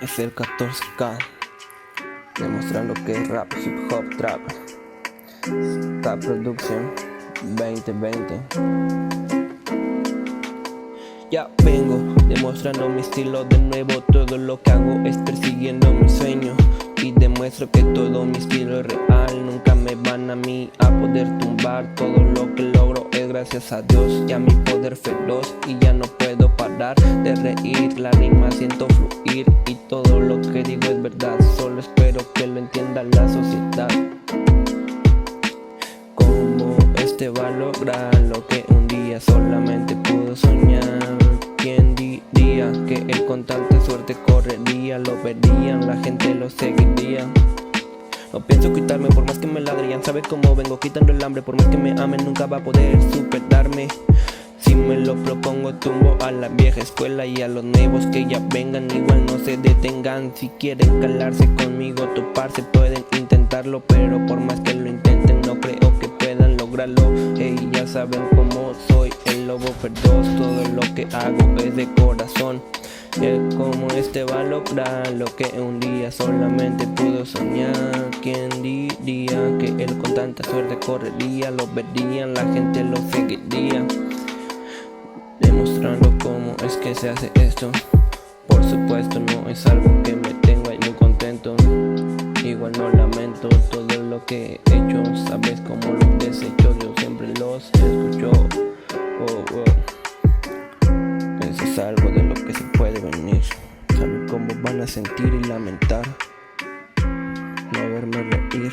Es el 14K, demostrando que es rap, hip hop, trap. Esta producción 2020. Ya vengo demostrando mi estilo de nuevo. Todo lo que hago es persiguiendo mi sueño, y demuestro que todo mi estilo es real. Nunca me van a mí a poder tumbar. Todo lo que logro es gracias a Dios y a mi poder feroz, y ya no puedo parar de reír. La rima siento fluir y todo lo que digo es verdad. Solo espero que lo entienda la sociedad. Como este va a lograr lo que un día solamente pudo soñar. ¿Quién diría que él con tanta suerte correría? Lo verían, la gente lo seguiría. No pienso quitarme por más que me ladrillan. Sabe cómo vengo quitando el hambre. Por más que me amen nunca va a poder superarme. Si me lo propongo tumbo a la vieja escuela, y a los nuevos que ya vengan igual no se detengan. Si quieren calarse conmigo, toparse, pueden intentarlo, pero por más que lo intenten no creo que puedan lograrlo. Hey, ya saben cómo soy, el lobo feroz. Todo lo que hago es de corazón. Como este va a lograr lo que un día solamente pudo soñar. ¿Quién diría que él con tanta suerte correría? Lo verían, la gente lo seguiría. Demostrando cómo es que se hace esto. Por supuesto no es algo que me tenga muy contento. Igual no lamento todo lo que he hecho. Sabes cómo los desecho, yo siempre los escucho. Eso es algo de lo que se puede venir. Saben cómo van a sentir y lamentar no verme reír.